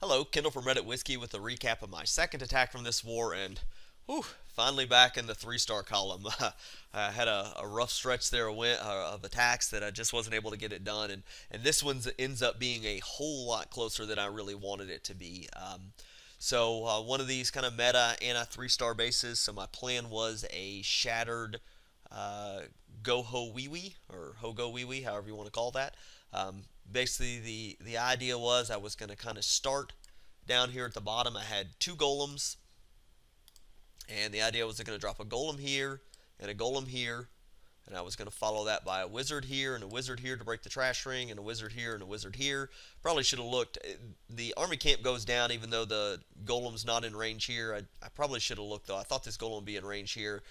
Hello, Kendall from Reddit Whiskey with a recap of my second attack from this war, and whew, finally back in the three-star column. I had a rough stretch there of attacks that I just wasn't able to get it done, and this one ends up being a whole lot closer than I really wanted it to be. So one of these kind of meta anti three-star bases. So my plan was a shattered uh, GoHo Wee Wee or Hogo Wee Wee, however you want to call that. Basically, the idea was I was going to kind of start down here at the bottom. I had two golems, and the idea was going to drop a golem here and a golem here, and I was going to follow that by a wizard here and a wizard here to break the trash ring, and a wizard here and a wizard here. Probably should have looked. The army camp goes down even though the golem's not in range here. I probably should have looked though. I thought this golem would be in range here.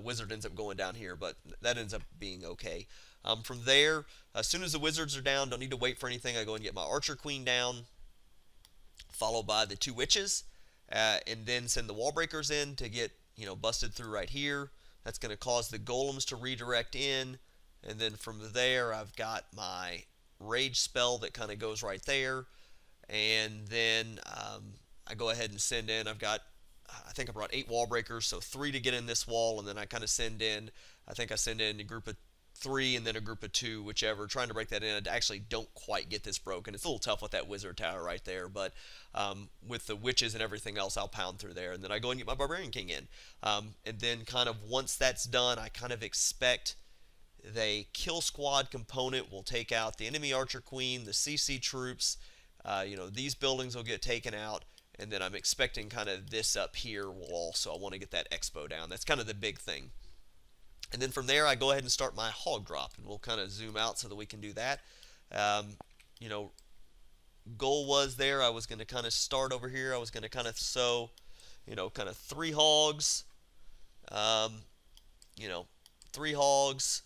Wizard ends up going down here, but that ends up being okay. From there, as soon as the wizards are down, don't need to wait for anything. I go and get my archer queen down, followed by the two witches, and then send the wall breakers in to get busted through right here. That's going to cause the golems to redirect in, and then from there I've got my rage spell that kind of goes right there, and then I go ahead and send in. I think I brought 8 wall breakers, so 3 to get in this wall, and then I kind of send in. I think I send in a group of 3 and then a group of 2, whichever, trying to break that in. I actually don't quite get this broken. It's a little tough with that wizard tower right there, but with the witches and everything else, I'll pound through there, and then I go and get my barbarian king in. And then kind of once that's done, I kind of expect the kill squad component will take out the enemy archer queen, the CC troops. These buildings will get taken out, and then I'm expecting kind of this up here will also. I want to get that expo down. That's kind of the big thing. And then from there, I go ahead and start my hog drop, and we'll kind of zoom out so that we can do that. Um, you know, Goal was there. I was going to kind of start over here. I was going to kind of sow, kind of 3 hogs. Um, you know, 3 hogs.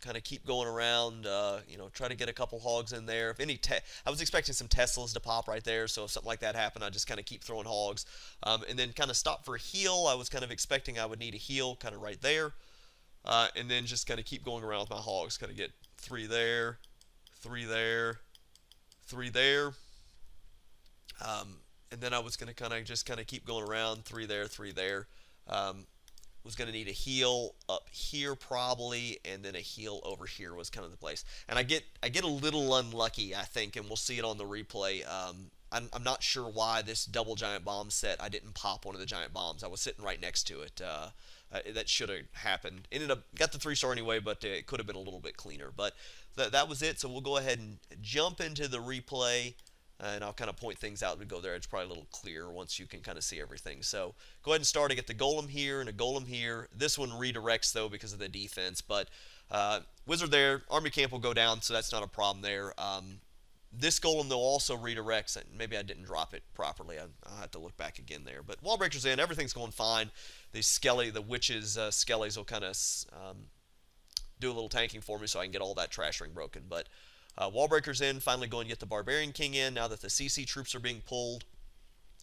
Kind of keep going around. Try to get a couple hogs in there. If any, I was expecting some Teslas to pop right there. So if something like that happened, I just kind of keep throwing hogs, and then kind of stop for a heal. I was kind of expecting I would need a heal, kind of right there. And then just kind of keep going around with my hogs. Kind of get 3 there, 3 there, 3 there. And then I was going to kind of keep going around, 3 there, 3 there. Was going to need a heal up here probably, and then a heal over here was kind of the place. And I get a little unlucky, I think, and we'll see it on the replay. I'm not sure why this double giant bomb set, I didn't pop one of the giant bombs. I was sitting right next to it. That should have happened. Got the 3-star anyway, but it could have been a little bit cleaner. But that was it. So we'll go ahead and jump into the replay, and I'll kind of point things out. We go there. It's probably a little clearer once you can kind of see everything. So go ahead and start to get the golem here and a golem here. This one redirects though because of the defense, but wizard there. Army camp will go down, so that's not a problem there. This golem though also redirects, and maybe I didn't drop it properly. I'll have to look back again there. But wall breakers in, everything's going fine. The witches skellies will kind of do a little tanking for me so I can get all that trash ring broken. But wall breakers in, finally go and get the barbarian king in now that the CC troops are being pulled.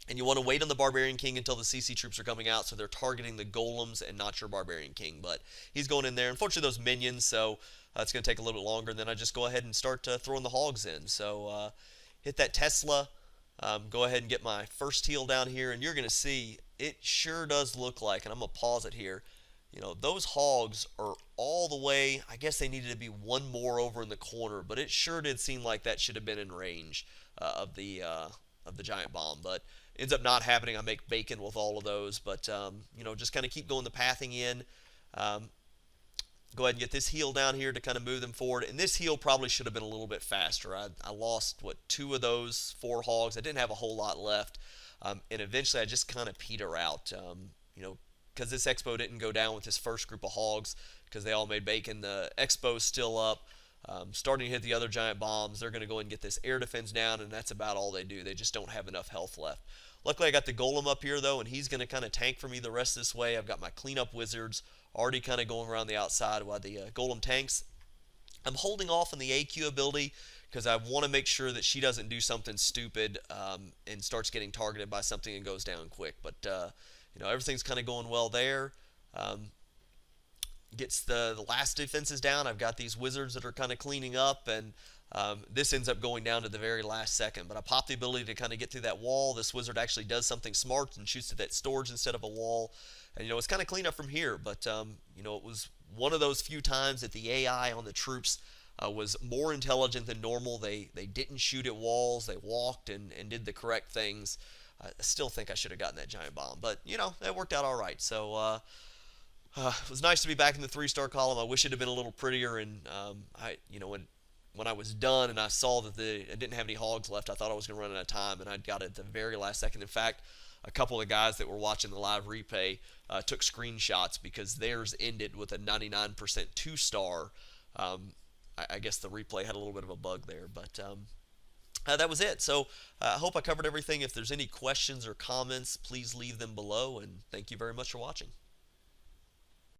And you want to wait on the barbarian king until the CC troops are coming out, so they're targeting the golems and not your barbarian king. But he's going in there. Unfortunately, those minions, so it's going to take a little bit longer. And then I just go ahead and start throwing the hogs in. So hit that Tesla. Go ahead and get my first heal down here, and you're going to see it sure does look like, and I'm going to pause it here, those hogs are all the way. I guess they needed to be one more over in the corner, but it sure did seem like that should have been in range of the giant bomb, but ends up not happening. I make bacon with all of those, but just kind of keep going the pathing in. Go ahead and get this heal down here to kind of move them forward, and this heal probably should have been a little bit faster. I lost 2 of those 4 hogs. I didn't have a whole lot left, and eventually I just kind of peter out. Because this expo didn't go down with this first group of hogs because they all made bacon. The expo's still up, starting to hit the other giant bombs. They're going to go and get this air defense down, and that's about all they do. They just don't have enough health left. Luckily, I got the golem up here, though, and he's going to kind of tank for me the rest of this way. I've got my cleanup wizards already kind of going around the outside while the golem tanks. I'm holding off on the AQ ability because I want to make sure that she doesn't do something stupid and starts getting targeted by something and goes down quick. But everything's kind of going well there. Gets the last defenses down. I've got these wizards that are kind of cleaning up, and This ends up going down to the very last second, but I popped the ability to kind of get through that wall. This wizard actually does something smart and shoots at that storage instead of a wall. And, it's kind of clean up from here, but, it was one of those few times that the AI on the troops was more intelligent than normal. They didn't shoot at walls. They walked and did the correct things. I still think I should have gotten that giant bomb, but, that worked out all right. So, it was nice to be back in the three-star column. I wish it had been a little prettier, and when I was done and I saw that I didn't have any hogs left, I thought I was going to run out of time, and I got it at the very last second. In fact, a couple of guys that were watching the live replay took screenshots because theirs ended with a 99% two-star. I guess the replay had a little bit of a bug there, but that was it. So I hope I covered everything. If there's any questions or comments, please leave them below, and thank you very much for watching.